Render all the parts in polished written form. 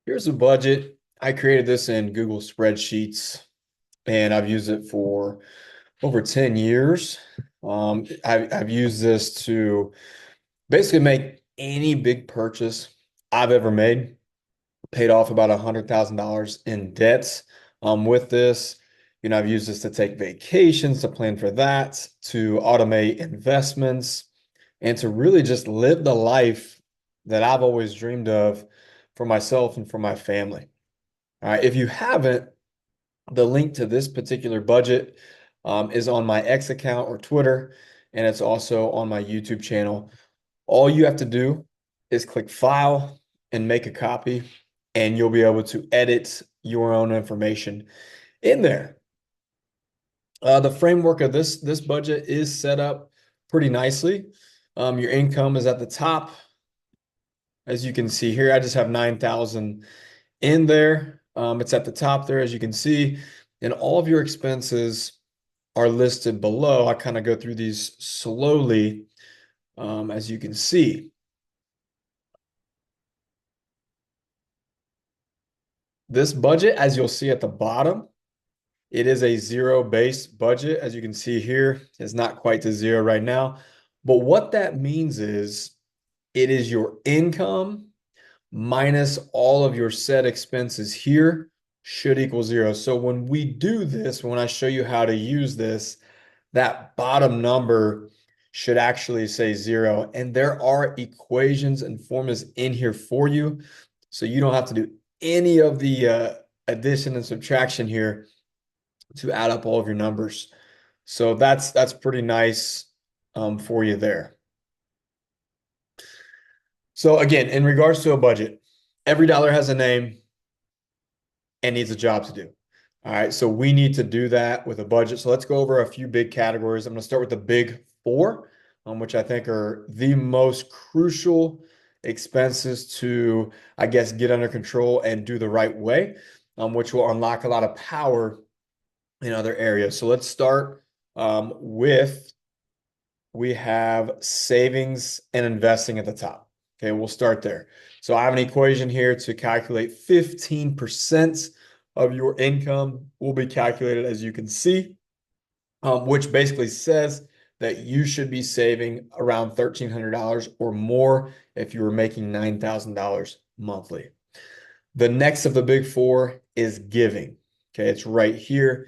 Here's a budget. I created this in Google Spreadsheets and I've used it for over 10 years. I've used this to basically make any big purchase I've ever made. Paid off about $100,000 in debts. With this, I've used this to take vacations, to plan for that, to automate investments, and to really just live the life that I've always dreamed of for myself and for my family. All right, if you haven't, the link to this particular budget is on my X account or Twitter, and it's also on my YouTube channel. All you have to do is click File and make a copy, and you'll be able to edit your own information in there. The framework of this budget is set up pretty nicely. Your income is at the top. As you can see here, I just have 9,000 in there. It's at the top there, as you can see, and all of your expenses are listed below. I kind of go through these slowly, as you can see. This budget, as you'll see at the bottom, it is a zero-based budget. As you can see here, it's not quite to zero right now. But what that means is it is your income minus all of your set expenses here should equal zero. So when we do this, when I show you how to use this, that bottom number should actually say zero. And there are equations and formulas in here for you. So you don't have to do any of the addition and subtraction here to add up all of your numbers. So that's pretty nice for you there. So again, in regards to a budget, every dollar has a name and needs a job to do. All right, so we need to do that with a budget. So let's go over a few big categories. I'm going to start with the big four, which I think are the most crucial expenses to, I guess, get under control and do the right way, which will unlock a lot of power in other areas. So let's start with we have savings and investing at the top. Okay, we'll start there. So I have an equation here to calculate 15% of your income will be calculated, as you can see, which basically says that you should be saving around $1,300 or more if you were making $9,000 monthly. The next of the big four is giving. Okay, it's right here.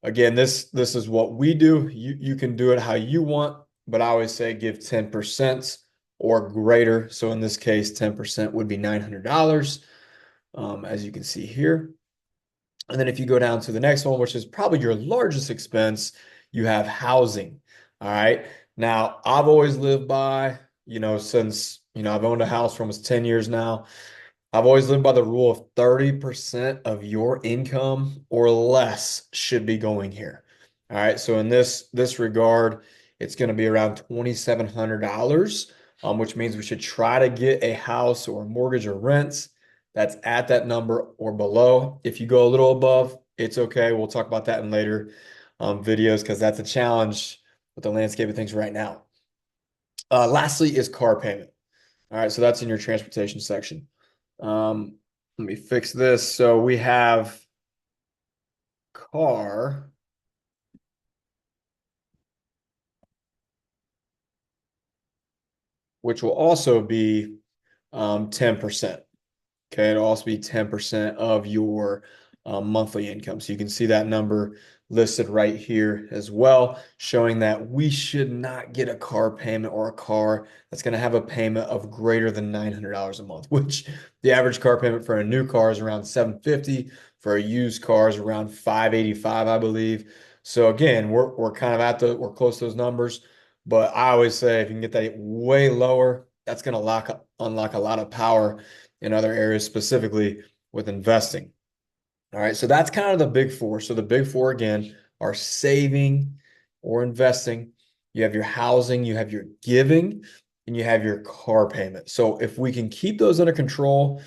Again, this is what we do. You can do it how you want, but I always say give 10% or greater. So in this case, 10% would be $900, as you can see here. And then if you go down to the next one, which is probably your largest expense, you have housing. All right. Now, I've always lived by, since, I've owned a house for almost 10 years now. I've always lived by the rule of 30% of your income or less should be going here. All right. So in this regard, it's going to be around $2,700, which means we should try to get a house or a mortgage or rents that's at that number or below. If you go a little above, it's okay. We'll talk about that in later videos because that's a challenge with the landscape of things right now. Lastly is car payment. All right. So that's in your transportation section. Let me fix this. So we have car. Which will also be 10%. Okay, it'll also be 10% of your monthly income. So you can see that number listed right here as well, showing that we should not get a car payment or a car that's going to have a payment of greater than $900 a month, which the average car payment for a new car is around $750, for a used car is around $585, I believe. So again, we're kind of we're close to those numbers, but I always say if you can get that way lower, that's going to unlock a lot of power in other areas, specifically with investing. All right, so that's kind of the big four. So the big four again are saving or investing. You have your housing, you have your giving, and you have your car payment. So if we can keep those under control,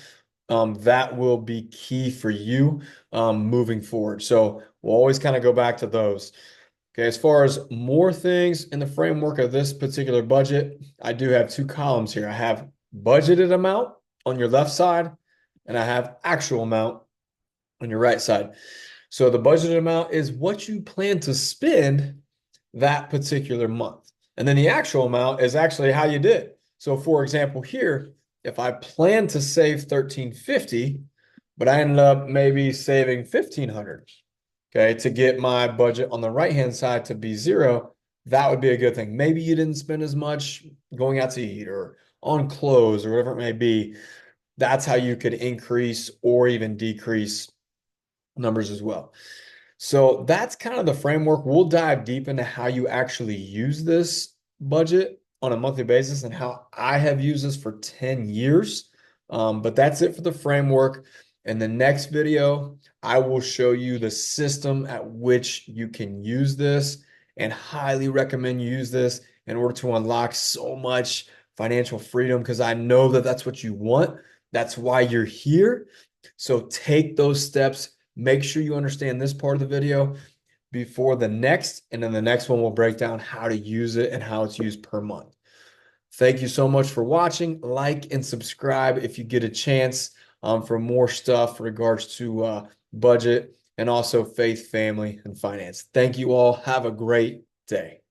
that will be key for you moving forward. So we'll always kind of go back to those. Okay, as far as more things in the framework of this particular budget, I do have two columns here. I have budgeted amount on your left side, and I have actual amount on your right side. So the budgeted amount is what you plan to spend that particular month. And then the actual amount is actually how you did. So for example, here, if I plan to save 1350, but I ended up maybe saving 1500, okay, to get my budget on the right-hand side to be zero, that would be a good thing. Maybe you didn't spend as much going out to eat or on clothes or whatever it may be. That's how you could increase or even decrease numbers as well. So that's kind of the framework. We'll dive deep into how you actually use this budget on a monthly basis and how I have used this for 10 years. But that's it for the framework. In the next video, I will show you the system at which you can use this, and highly recommend you use this in order to unlock so much financial freedom, because I know that that's what you want. That's why you're here. So take those steps. Make sure you understand this part of the video before the next, and then the next one will break down how to use it and how it's used per month. Thank you so much for watching. Like and subscribe if you get a chance, for more stuff in regards to budget and also faith, family, and finance. Thank you all. Have a great day.